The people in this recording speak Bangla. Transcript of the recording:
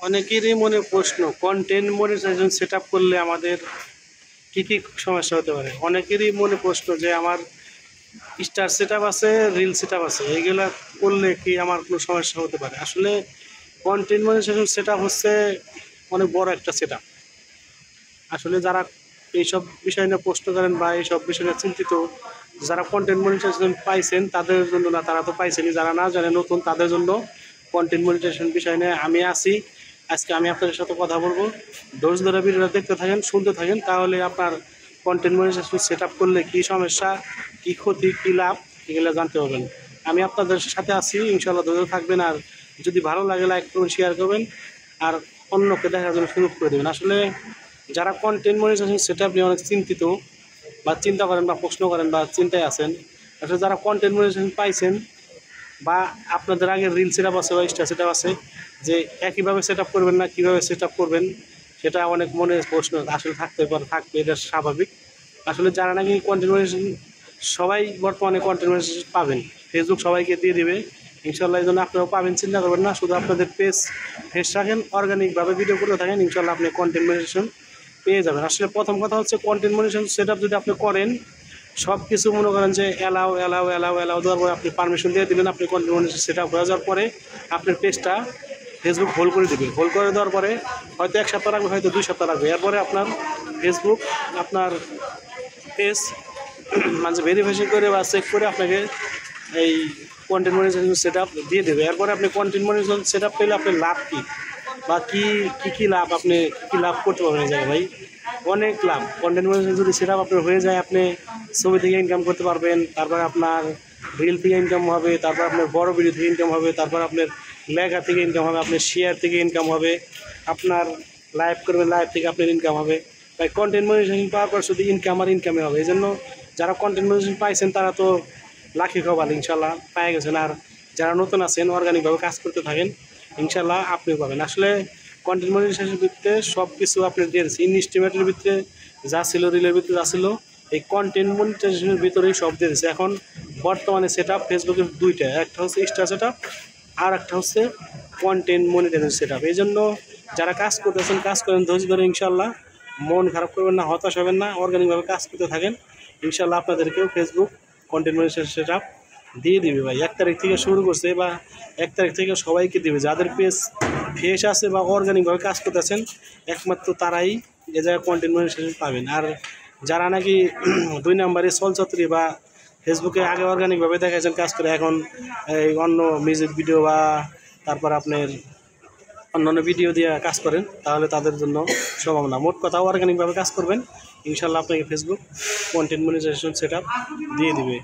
অনেকেরই মনে প্রশ্ন, কন্টেন্ট মনিটাইজেশন সেট আপ করলে আমাদের কী কী সমস্যা হতে পারে। অনেকেরই মনে প্রশ্ন যে আমার স্টার সেট আপ আছে, রিল সেট আপ আছে, এইগুলা করলে কি আমার কোনো সমস্যা হতে পারে। আসলে কন্টেন্ট মনিটাইজেশন সেট আপ হচ্ছে অনেক বড় একটা সেট আপ। আসলে যারা এইসব বিষয় নিয়ে প্রশ্ন করেন বা এইসব বিষয় নিয়ে চিন্তিত, যারা কন্টেন্ট মনিটাইজেশন পাইছেন তাদের জন্য না, তারা তো পাইছেনই। যারা না জানে নতুন, তাদের জন্য কন্টেন্ট মনিটাইজেশন বিষয় নিয়ে আমি আছি। আজকে আমি আপনাদের সাথে কথা বলবো। ধৈর্য ধরে ভিডিওটা দেখতে থাকেন, শুনতে থাকেন, তাহলে আপনার কন্টেন্ট মনিটাইজেশন সেট আপ করলে কী সমস্যা, কী ক্ষতি, কী লাভ, এগুলো জানতে পারবেন। আমি আপনাদের সাথে আছি, ইনশাআল্লাহ ধৈর্য থাকবেন। আর যদি ভালো লাগে লাইক করবেন, শেয়ার করবেন, আর অন্যকে দেখার জন্য সুযোগ করে দেবেন। আসলে যারা কন্টেন্ট মনিটাইজেশন সেট আপ নিয়ে অনেক চিন্তিত বা চিন্তা করেন বা প্রশ্ন করেন বা চিন্তায় আছেন, আসলে যারা কন্টেন্ট মনিটাইজেশন পাইছেন বা আপনাদের আগে রিল সেট আপ আছে বা স্টার সেট আপ আছে, যে একইভাবে সেট আপ করবেন না কীভাবে সেট আপ করবেন, সেটা অনেক মনে প্রশ্ন আসলে থাকতে পারে, থাকবে, এটা স্বাভাবিক। আসলে যারা নাকি কন্টেন্ট মনিটাইজেশন, সবাই বর্তমানে কন্টেন্ট মনিটাইজেশন পাবেন, ফেসবুক সবাইকে দিয়ে দেবে ইনশাল্লাহ। এই জন্য আপনারাও পাবেন, চিন্তা করবেন না। শুধু আপনাদের ফেস রাখেন, অর্গানিকভাবে ভিডিও করতে থাকেন, ইনশাল্লাহ আপনি কন্টেন্ট মনিটাইজেশন পেয়ে যাবেন। আসলে প্রথম কথা হচ্ছে, কন্টেন্ট মনিটাইজেশন সেট আপ যদি আপনি করেন, সব কিছু মনে করেন যে অ্যালাউ দেওয়ার পরে আপনি পারমিশন দিয়ে দিলেন, আপনি কন্টেন্ট মনিটাইজেশন সেট আপ হয়ে যাওয়ার পরে আপনার পেজটা ফেসবুক হোল্ড করে দেবে। হোল্ড করে দেওয়ার পরে হয়তো 1 সপ্তাহ লাগবে, হয়তো 2 সপ্তাহ লাগবে। এরপরে আপনার ফেসবুক আপনার পেজ মানে ভেরিফিকেশন করে বা চেক করে আপনাকে এই কন্টেন্ট মনিটাইজেশন সেট আপ দিয়ে দেবে। এরপরে আপনি কন্টেন্ট মনিটাইজেশন সেট আপ পেলে আপনার লাভ কী বা কী লাভ, আপনি কী লাভ করতে পারবেন এই জায়গায় ভাই। অনেক লাভ। কন্টেন্ট মনিটাইজেশন যদি সেট আপ আপনার হয়ে যায়, আপনি ছবি থেকে ইনকাম করতে পারবেন, তারপরে আপনার রিল থেকে ইনকাম হবে, তারপর আপনার বড় ভিডিও থেকে ইনকাম হবে, তারপর আপনার লেখা থেকে ইনকাম হবে, আপনার শেয়ার থেকে ইনকাম হবে, আপনার লাইভ করবেন, লাইভ থেকে আপনার ইনকাম হবে। তাই কন্টেন্ট মনিটাইজেশন পাওয়ার পর শুধু ইনকাম আর ইনকামে হবে। এই জন্য যারা কন্টেন্ট মনিটাইজেশন পাইছেন তারা তো লাখি খবর, ইনশাল্লাহ পেয়ে গেছেন। আর যারা নতুন আছেন, অর্গানিকভাবে কাজ করতে থাকেন, ইনশাল্লাহ আপনিও পাবেন। আসলে কন্টেন্ট মনিটাইজেশনের ভিতরে সব কিছু আপনি দিয়েছে, ইনস্টিমেটের ভিতরে যা ছিল, রিলের ভিতরে যা ছিল, এই কন্টেন্ট মনিটাইজেশনের ভিতরেই সব দিয়েছে। এখন বর্তমানে সেট আপ ফেসবুকের দুইটা, একটা হচ্ছে স্টার সেট আপ, আর একটা হচ্ছে কন্টেন্ট মনিটাইজেশন সেট আপ। এই জন্য যারা কাজ করতেছেন, কাজ করেন ধৈর্য ধরে, ইনশাল্লাহ মন খারাপ করবেন না, হতাশ হবেন না, অর্গানিকভাবে কাজ করতে থাকেন, ইনশাল্লাহ আপনাদেরকেও Facebook content monetisation set up দিয়ে দিবে ভাই। 1 তারিখ থেকে শুরু করছে বা 1 তারিখ থেকে সবাইকে দিবে। যাদের পেজ ফ্রেশ আছে বা অর্গানিকভাবে কাজ করতেছেন, একমাত্র তারাই এ জায়গায় কন্টেন্ট মনিটাইজেশন পাবেন। আর যারা নাকি 2 নম্বরে চলছত্রী বা ফেসবুকে আগে অর্গানিকভাবে দেখাচ্ছেন কাজ করে, এখন এই অন্য মিউজিক ভিডিও বা তারপর আপনার অন্যান্য ভিডিও দিয়ে কাজ করেন, তাহলে তাদের জন্য সম্ভব না। মোট কথা অর্গানিকভাবে কাজ করবেন, ইনশাল্লাহ আপনাকে Facebook content monetisation set up দিয়ে দিবে।